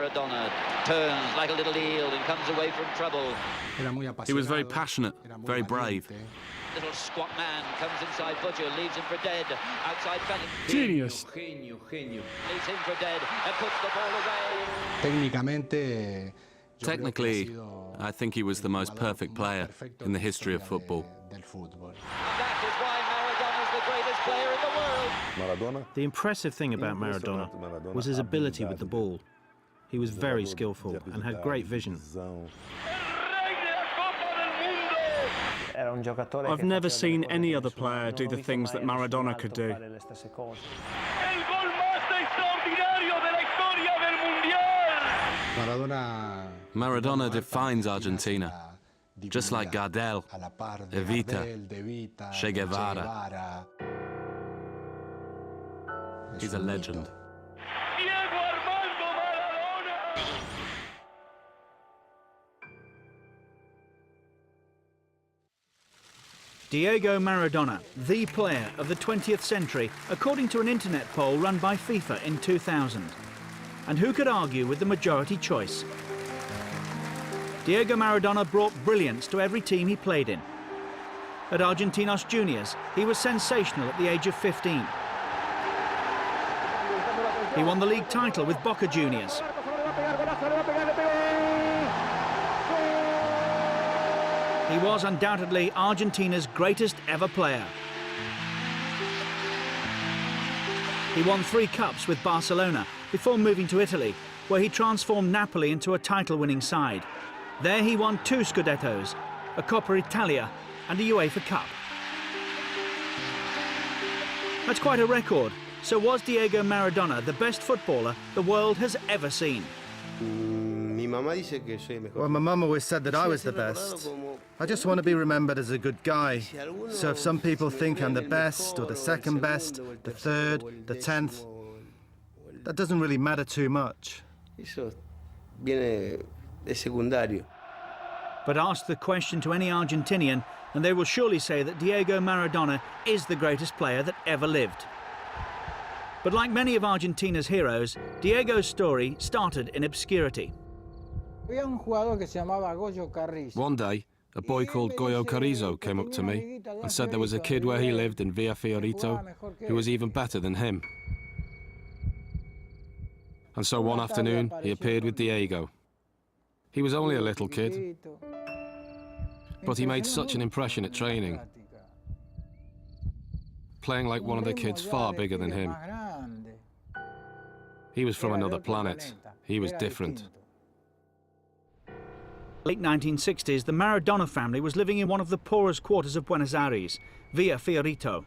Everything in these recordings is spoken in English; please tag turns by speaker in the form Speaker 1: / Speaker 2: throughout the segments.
Speaker 1: Maradona turns like a little eel and comes away from trouble.
Speaker 2: He was very passionate, very brave.
Speaker 1: Little squat man comes inside Butcher, leaves him for dead. Outside Fanning.
Speaker 3: Genius.
Speaker 1: Leaves him for dead and puts the ball away.
Speaker 2: Technically, I think he was the most perfect player in the history of football.
Speaker 1: And that is why Maradona's the greatest player in the world.
Speaker 4: The impressive thing about Maradona was his ability with the ball. He was very skillful and had great vision.
Speaker 3: I've never seen any other player do the things that Maradona could do.
Speaker 2: Maradona defines Argentina, just like Gardel, Evita, Che Guevara. He's a legend.
Speaker 5: Diego Maradona, the player of the 20th century, according to an internet poll run by FIFA in 2000. And who could argue with the majority choice? Diego Maradona brought brilliance to every team he played in. At Argentinos Juniors, he was sensational at the age of 15. He won the league title with Boca Juniors. He was undoubtedly Argentina's greatest ever player. He won 3 cups with Barcelona before moving to Italy, where he transformed Napoli into a title-winning side. There he won 2 Scudettos, a Coppa Italia and a UEFA Cup. That's quite a record. So was Diego Maradona the best footballer the world has ever seen?
Speaker 6: Well, my mum always said that I was the best. I just want to be remembered as a good guy. So if some people think I'm the best, or the second best, the third, the 10th, that doesn't really matter too much.
Speaker 5: But ask the question to any Argentinian, and they will surely say that Diego Maradona is the greatest player that ever lived. But like many of Argentina's heroes, Diego's story started in obscurity.
Speaker 2: One day, a boy called Goyo Carrizo came up to me and said there was a kid where he lived in Villa Fiorito who was even better than him. And so one afternoon, he appeared with Diego. He was only a little kid, but he made such an impression at training, playing like one of the kids far bigger than him. He was from another planet. He was different.
Speaker 5: Late 1960s, the Maradona family was living in one of the poorest quarters of Buenos Aires, Villa Fiorito.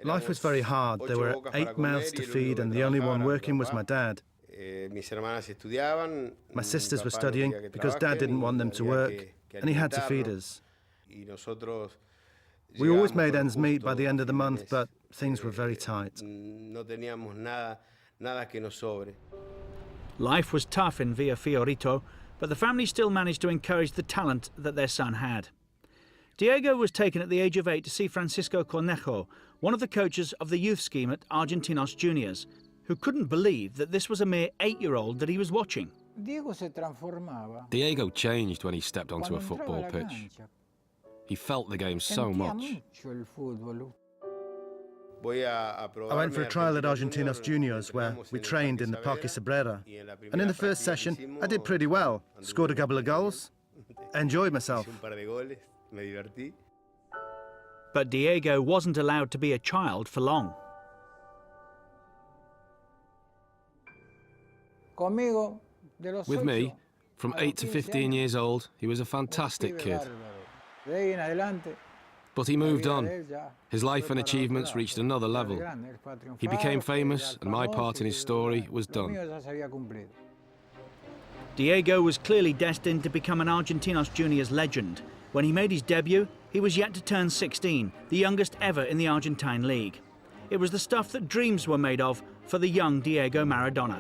Speaker 6: Life was very hard. There were 8 mouths to feed, and the only one working was my dad. My sisters were studying because Dad didn't want them to work, and he had to feed us. We always made ends meet by the end of the month, but things were very tight.
Speaker 5: Life was tough in Villa Fiorito, but the family still managed to encourage the talent that their son had. Diego was taken at the age of 8 to see Francisco Cornejo, one of the coaches of the youth scheme at Argentinos Juniors, who couldn't believe that this was a mere 8-year-old that he was watching.
Speaker 2: Diego changed when he stepped onto a football pitch. He felt the game so much.
Speaker 6: I went for a trial at Argentinos Juniors, where we trained in the Parque Sabrera. And in the first session, I did pretty well. Scored a couple of goals. Enjoyed myself.
Speaker 5: But Diego wasn't allowed to be a child for long.
Speaker 2: With me, from 8 to 15 years old, he was a fantastic kid. But he moved on. His life and achievements reached another level. He became famous, and my part in his story was done.
Speaker 5: Diego was clearly destined to become an Argentinos Juniors legend. When he made his debut, he was yet to turn 16, the youngest ever in the Argentine league. It was the stuff that dreams were made of for the young Diego Maradona.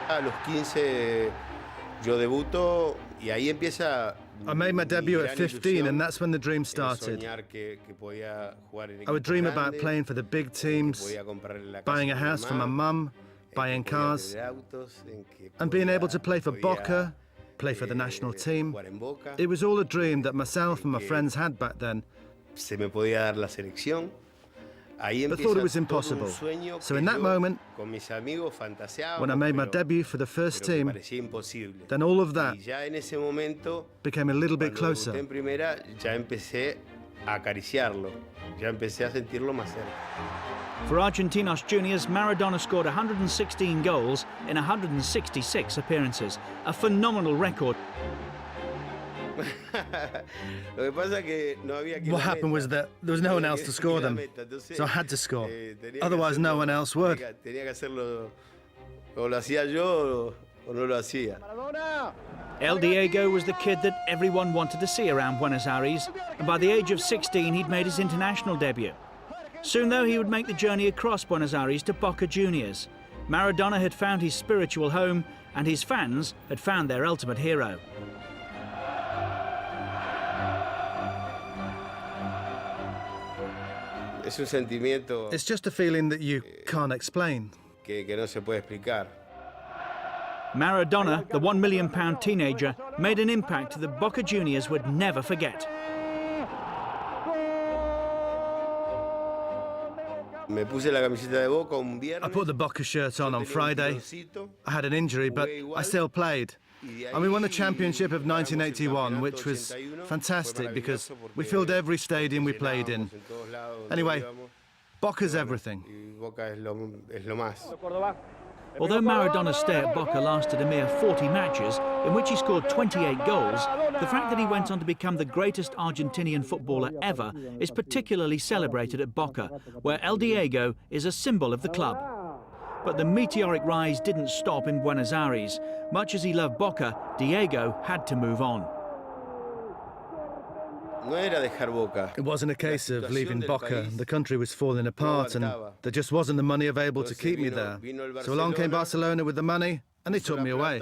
Speaker 7: A los 15 yo debuto y ahí empieza
Speaker 6: I made my debut at 15, and that's when the dream started. I would dream about playing for the big teams, buying a house for my mum, buying cars, and being able to play for Boca, play for the national team. It was all a dream that myself and my friends had back then, but thought it was impossible. So in that moment, when I made my debut for the first team, then all of that became a little bit closer.
Speaker 5: For Argentinos juniors, Maradona scored 116 goals in 166 appearances, a phenomenal record.
Speaker 6: What happened was that there was no one else to score them, so I had to score. Otherwise, no one else would.
Speaker 5: El Diego was the kid that everyone wanted to see around Buenos Aires, and by the age of 16 he'd made his international debut. Soon though he would make the journey across Buenos Aires to Boca Juniors. Maradona had found his spiritual home, and his fans had found their ultimate hero.
Speaker 6: It's just a feeling that you can't explain.
Speaker 5: Maradona, the £1 million teenager, made an impact that Boca Juniors would never forget.
Speaker 6: I put the Boca shirt on Friday. I had an injury, but I still played. And we won the championship of 1981, which was fantastic because we filled every stadium we played in. Anyway, Boca's everything.
Speaker 5: Although Maradona's stay at Boca lasted a mere 40 matches, in which he scored 28 goals, the fact that he went on to become the greatest Argentinian footballer ever is particularly celebrated at Boca, where El Diego is a symbol of the club. But the meteoric rise didn't stop in Buenos Aires. Much as he loved Boca, Diego had to move on.
Speaker 6: It wasn't a case of leaving Boca. The country was falling apart and there just wasn't the money available to keep me there. So along came Barcelona with the money and they took me away.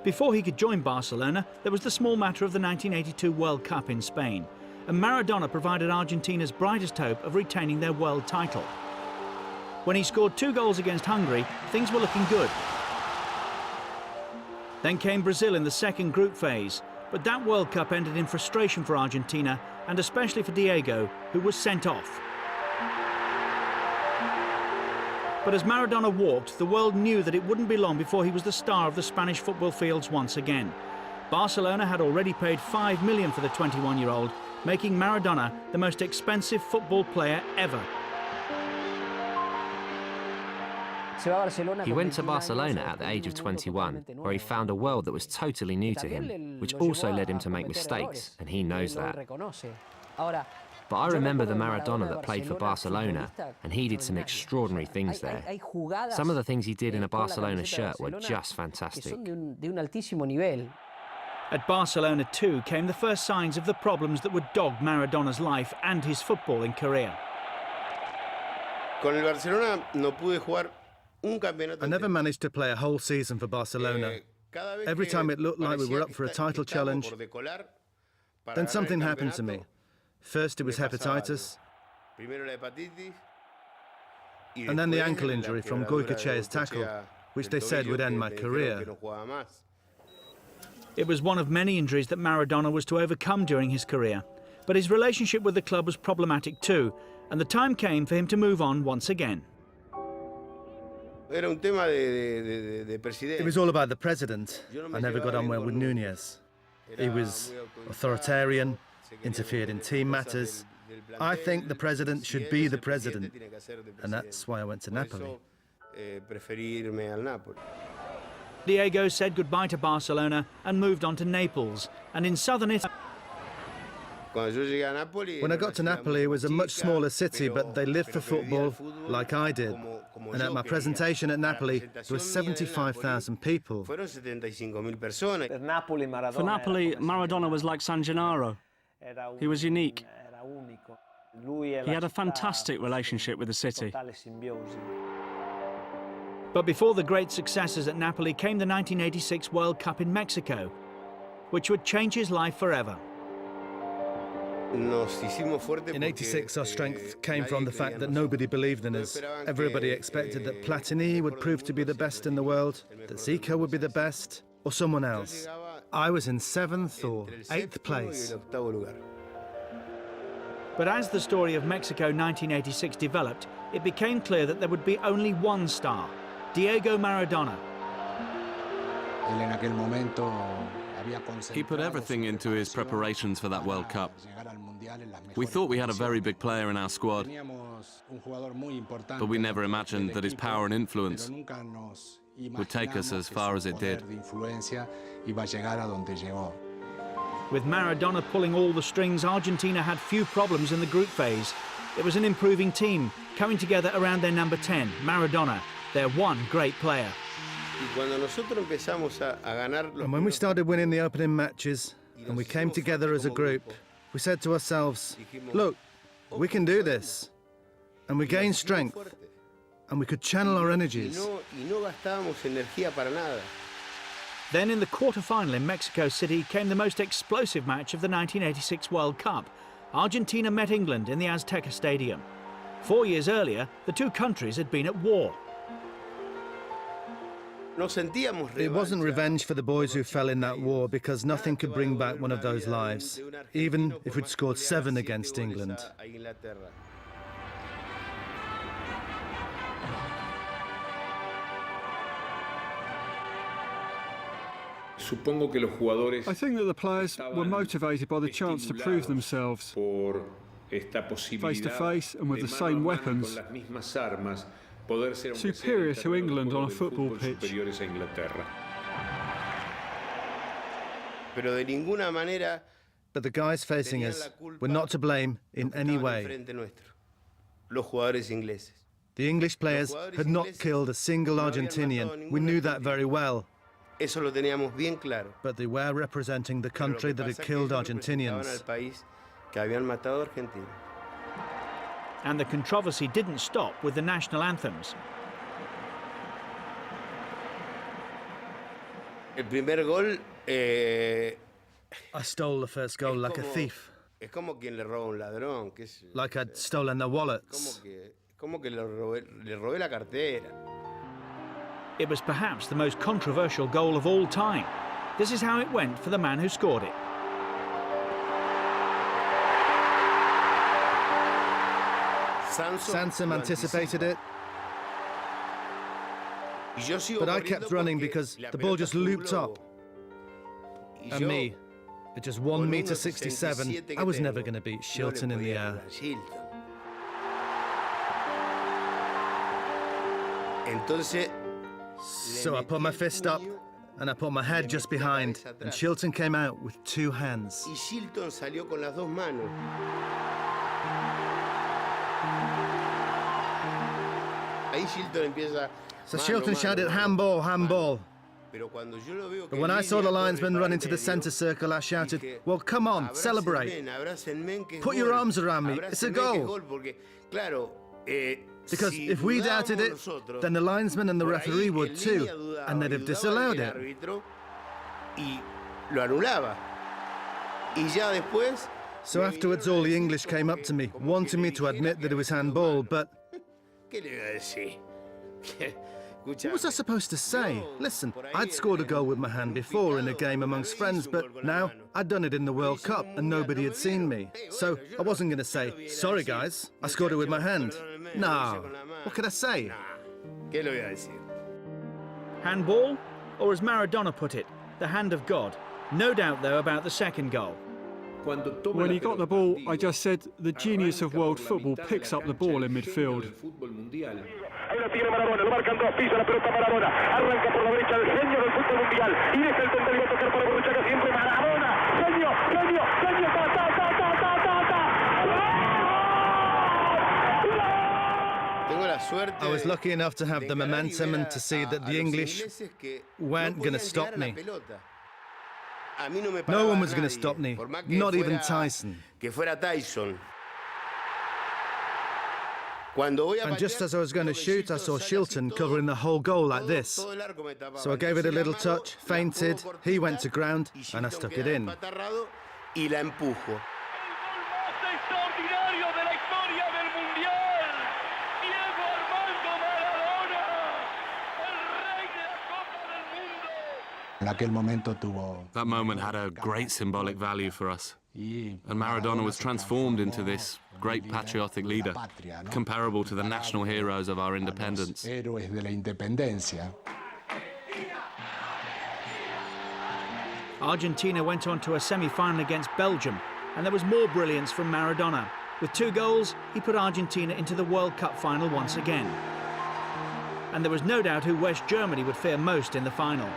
Speaker 5: Before he could join Barcelona, there was the small matter of the 1982 World Cup in Spain. And Maradona provided Argentina's brightest hope of retaining their world title. When he scored 2 goals against Hungary, things were looking good. Then came Brazil in the second group phase. But that World Cup ended in frustration for Argentina, and especially for Diego, who was sent off. But as Maradona walked, the world knew that it wouldn't be long before he was the star of the Spanish football fields once again. Barcelona had already paid $5 million for the 21-year-old, making Maradona the most expensive football player ever.
Speaker 7: He went to Barcelona at the age of 21, where he found a world that was totally new to him, which also led him to make mistakes, and he knows that. But I remember the Maradona that played for Barcelona, and he did some extraordinary things there. Some of the things he did in a Barcelona shirt were just fantastic.
Speaker 5: At Barcelona too came the first signs of the problems that would dog Maradona's life and his footballing career.
Speaker 6: I never managed to play a whole season for Barcelona. Every time it looked like we were up for a title challenge, then something happened to me. First it was hepatitis, and then the ankle injury from Goycochea's tackle, which they said would end my career.
Speaker 5: It was one of many injuries that Maradona was to overcome during his career. But his relationship with the club was problematic too, and the time came for him to move on once again.
Speaker 6: It was all about the president. I never got on well with Núñez. He was authoritarian, interfered in team matters. I think the president should be the president, and that's why I went to Napoli.
Speaker 5: Diego said goodbye to Barcelona and moved on to Naples, and in southern Italy.
Speaker 6: When I got to Napoli, it was a much smaller city, but they lived for football like I did. And at my presentation at Napoli, there were 75,000 people.
Speaker 3: For Napoli, Maradona was like San Gennaro. He was unique. He had a fantastic relationship with the city.
Speaker 5: But before the great successes at Napoli came the 1986 World Cup in Mexico, which would change his life forever.
Speaker 6: In '86, our strength came from the fact that nobody believed in us. Everybody expected that Platini would prove to be the best in the world, that Zico would be the best, or someone else. I was in 7th or 8th place.
Speaker 5: But as the story of Mexico 1986 developed, it became clear that there would be only one star, Diego Maradona.
Speaker 2: He put everything into his preparations for that World Cup. We thought we had a very big player in our squad, but we never imagined that his power and influence would take us as far as it did.
Speaker 5: With Maradona pulling all the strings, Argentina had few problems in the group phase. It was an improving team, coming together around their number 10, Maradona, their one great player.
Speaker 6: And when we started winning the opening matches, and we came together as a group, we said to ourselves, look, we can do this. And we gained strength, and we could channel our energies.
Speaker 5: Then in the quarter-final in Mexico City came the most explosive match of the 1986 World Cup. Argentina met England in the Azteca Stadium. 4 years earlier, the two countries had been at war.
Speaker 6: It wasn't revenge for the boys who fell in that war, because nothing could bring back one of those lives, even if we'd scored 7 against England.
Speaker 8: I think that the players were motivated by the chance to prove themselves face to face and with the same weapons, superior to England on a football pitch.
Speaker 6: But the guys facing us were not to blame in any way. The English players had not killed a single Argentinian. We knew that very well. But they were representing the country that had killed Argentinians.
Speaker 5: And the controversy didn't stop with the national anthems.
Speaker 6: I stole the first goal like a thief. Like I'd stolen their wallets.
Speaker 5: It was perhaps the most controversial goal of all time. This is how it went for the man who scored it.
Speaker 6: Sansom anticipated it. But I kept running because the ball just looped up. And me, at just 1.67 meters, I was never going to beat Shilton in the air. So I put my fist up, and I put my head just behind, and Shilton came out with 2 hands. So Shilton shouted, handball, handball. But when I saw the linesman run into the centre circle, I shouted, well, come on, celebrate. Put your arms around me, it's a goal. Because if we doubted it, then the linesman and the referee would too, and they'd have disallowed it. So afterwards, all the English came up to me, wanting me to admit that it was handball, but what was I supposed to say? Listen, I'd scored a goal with my hand before in a game amongst friends, but now I'd done it in the World Cup and nobody had seen me. So I wasn't going to say, sorry guys, I scored it with my hand. No, what could I say?
Speaker 5: Handball? Or as Maradona put it, the hand of God. No doubt though about the second goal.
Speaker 8: When he got the ball, I just said, the genius of world football picks up the ball in midfield.
Speaker 9: Ahí lo tiene Maradona, lo marcan dos, pisa la pelota Maradona, arranca por la derecha el genio del fútbol mundial y deja el centro y va a tocar para Borruchaga siempre Maradona, genio, genio, genio, ta, ta, ta, ta, ta, ta, ta.
Speaker 6: I was lucky enough to have the momentum and to see that the English weren't going to stop me. No one was going to stop me, not even Tyson. And just as I was going to shoot, I saw Shilton covering the whole goal like this. So I gave it a little touch, feinted, he went to ground, and I stuck it in.
Speaker 2: That moment had a great symbolic value for us. And Maradona was transformed into this great patriotic leader, comparable to the national heroes of our independence.
Speaker 5: Argentina went on to a semi-final against Belgium, and there was more brilliance from Maradona. With 2 goals, he put Argentina into the World Cup final once again. And there was no doubt who West Germany would fear most in the final.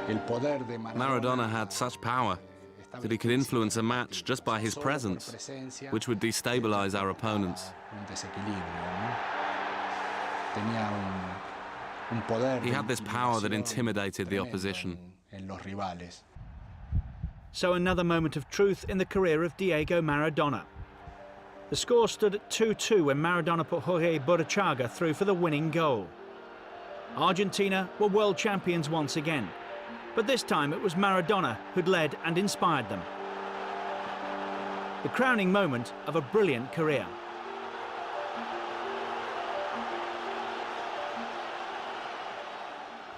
Speaker 2: Maradona had such power that he could influence a match just by his presence, which would destabilize our opponents. He had this power that intimidated the opposition.
Speaker 5: So another moment of truth in the career of Diego Maradona. The score stood at 2-2 when Maradona put Jorge Burruchaga through for the winning goal. Argentina were world champions once again, but this time it was Maradona who'd led and inspired them. The crowning moment of a brilliant career.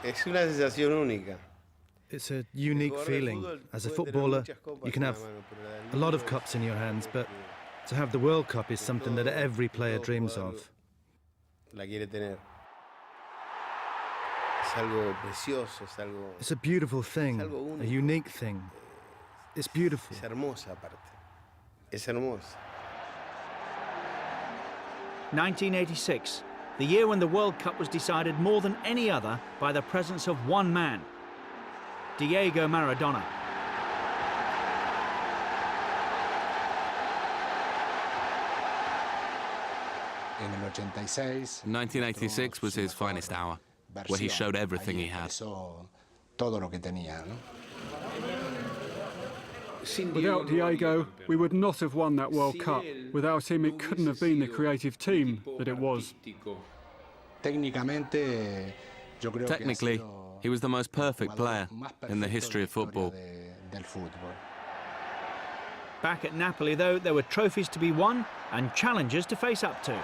Speaker 6: It's a unique feeling. As a footballer, you can have a lot of cups in your hands, but to have the World Cup is something that every player dreams of. It's a beautiful thing, a unique thing. It's beautiful.
Speaker 5: 1986, the year when the World Cup was decided more than any other by the presence of one man, Diego Maradona.
Speaker 2: In 1986 was his finest hour, where he showed everything he had.
Speaker 8: Without Diego, we would not have won that World Cup. Without him, it couldn't have been the creative team that it was.
Speaker 2: Technically, he was the most perfect player in the history of football.
Speaker 5: Back at Napoli, though, there were trophies to be won and challenges to face up to.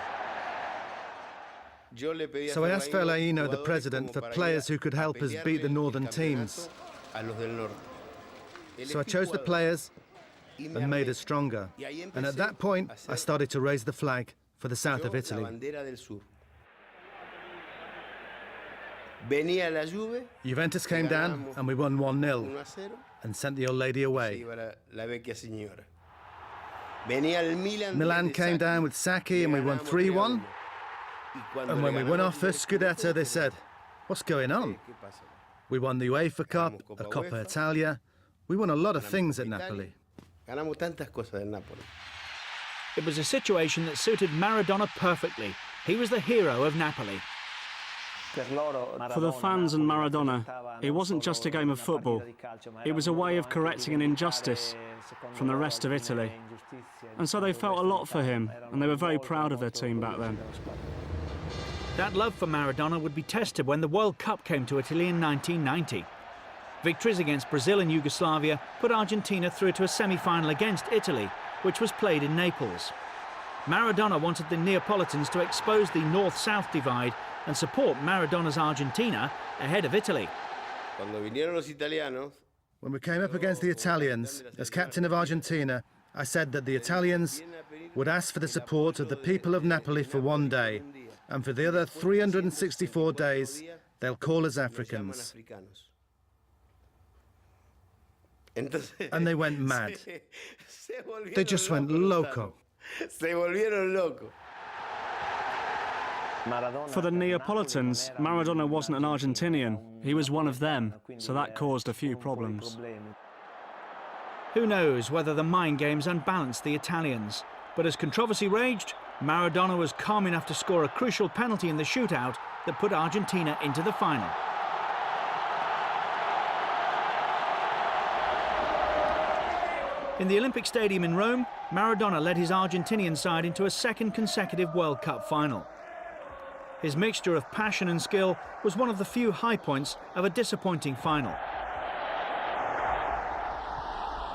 Speaker 6: So I asked Fellaino, the president, for players who could help us beat the northern teams. So I chose the players and made us stronger. And at that point, I started to raise the flag for the south of Italy. Juventus came down and we won 1-0 and sent the old lady away. Milan came down with Sacchi and we won 3-1. And when we won our first Scudetto, they said, "What's going on?" We won the UEFA Cup, a Coppa Italia. We won a lot of things at Napoli.
Speaker 5: It was a situation that suited Maradona perfectly. He was the hero of Napoli.
Speaker 3: For the fans and Maradona, it wasn't just a game of football. It was a way of correcting an injustice from the rest of Italy. And so they felt a lot for him, and they were very proud of their team back then.
Speaker 5: That love for Maradona would be tested when the World Cup came to Italy in 1990. Victories against Brazil and Yugoslavia put Argentina through to a semi-final against Italy, which was played in Naples. Maradona wanted the Neapolitans to expose the north-south divide and support Maradona's Argentina ahead of Italy.
Speaker 6: When we came up against the Italians, as captain of Argentina, I said that the Italians would ask for the support of the people of Napoli for one day, and for the other 364 days, they'll call us Africans. And they went mad. They just went loco.
Speaker 3: For the Neapolitans, Maradona wasn't an Argentinian. He was one of them, so that caused a few problems.
Speaker 5: Who knows whether the mind games unbalanced the Italians, but as controversy raged, Maradona was calm enough to score a crucial penalty in the shootout that put Argentina into the final. In the Olympic Stadium in Rome, Maradona led his Argentinian side into a second consecutive World Cup final. His mixture of passion and skill was one of the few high points of a disappointing final.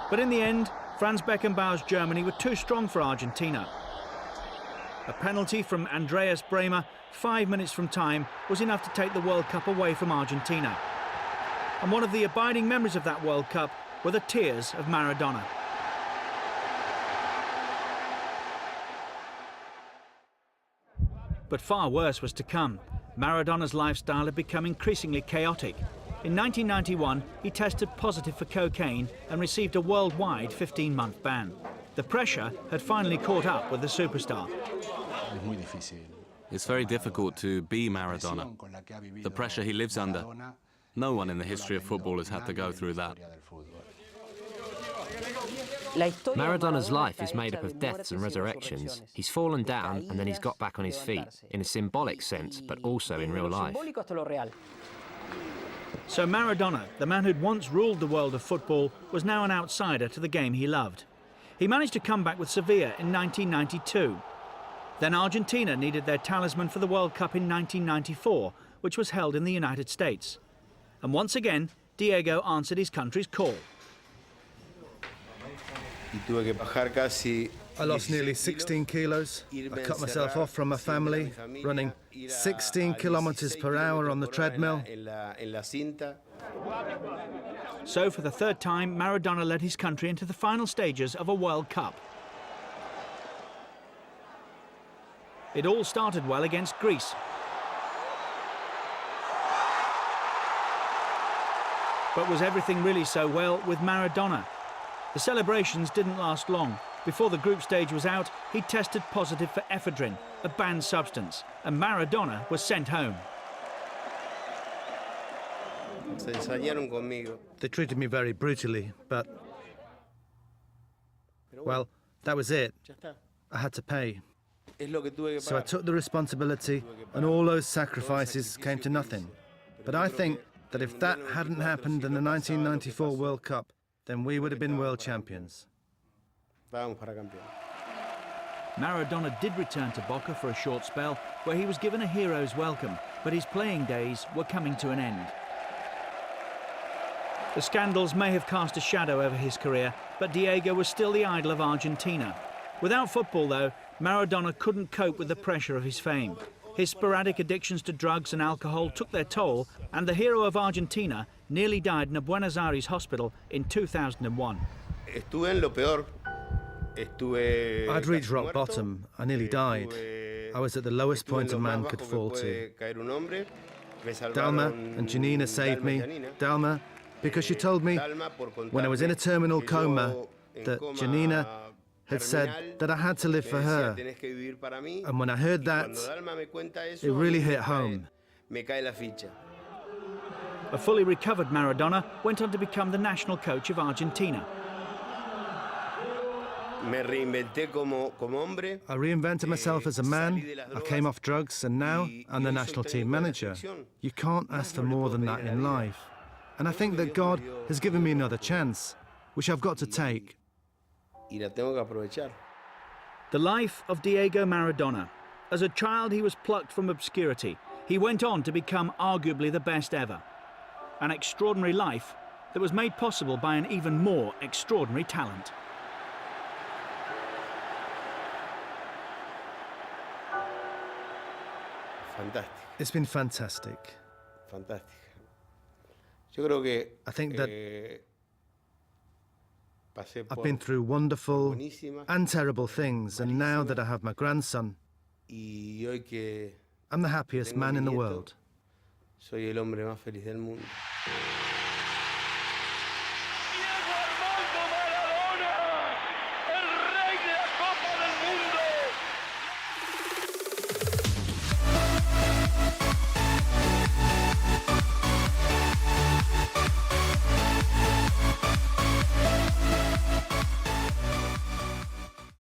Speaker 5: But in the end, Franz Beckenbauer's Germany were too strong for Argentina. A penalty from Andreas Bremer 5 minutes from time was enough to take the World Cup away from Argentina. And one of the abiding memories of that World Cup were the tears of Maradona. But far worse was to come. Maradona's lifestyle had become increasingly chaotic. In 1991, he tested positive for cocaine and received a worldwide 15-month ban. The pressure had finally caught up with the superstar.
Speaker 2: It's very difficult to be Maradona. The pressure he lives under. No one in the history of football has had to go through that.
Speaker 7: Maradona's life is made up of deaths and resurrections. He's fallen down and then he's got back on his feet, in a symbolic sense, but also in real life.
Speaker 5: So Maradona, the man who'd once ruled the world of football, was now an outsider to the game he loved. He managed to come back with Sevilla in 1992. Then Argentina needed their talisman for the World Cup in 1994, which was held in the United States. And once again, Diego answered his country's call.
Speaker 6: I lost nearly 16 kilos. I cut myself off from my family, running 16 kilometers per hour on the treadmill.
Speaker 5: So for the third time, Maradona led his country into the final stages of a World Cup. It all started well against Greece. But was everything really so well with Maradona? The celebrations didn't last long. Before the group stage was out, he tested positive for ephedrine, a banned substance, and Maradona was sent home.
Speaker 6: They treated me very brutally, but, well, that was it. I had to pay. So I took the responsibility, and all those sacrifices came to nothing. But I think that if that hadn't happened in the 1994 World Cup, then we would have been world champions.
Speaker 5: Maradona did return to Boca for a short spell, where he was given a hero's welcome, but his playing days were coming to an end. The scandals may have cast a shadow over his career, but Diego was still the idol of Argentina. Without football, though, Maradona couldn't cope with the pressure of his fame. His sporadic addictions to drugs and alcohol took their toll, and the hero of Argentina nearly died in a Buenos Aires hospital in 2001.
Speaker 6: I'd reached rock bottom. I nearly died. I was at the lowest point a man could fall to. Dalma and Janina saved me. Dalma, because she told me when I was in a terminal coma that Janina had said that I had to live for her. And when I heard that, it really hit home.
Speaker 5: A fully recovered Maradona went on to become the national coach of Argentina.
Speaker 6: I reinvented myself as a man. I came off drugs, and now I'm the national team manager. You can't ask for more than that in life. And I think that God has given me another chance, which I've got to take.
Speaker 5: The life of Diego Maradona. As a child, he was plucked from obscurity. He went on to become arguably the best ever. An extraordinary life that was made possible by an even more extraordinary talent.
Speaker 6: It's been fantastic. I think that I've been through wonderful and terrible things, and now that I have my grandson, I'm the happiest man in the world.
Speaker 10: Soy el hombre más feliz del mundo.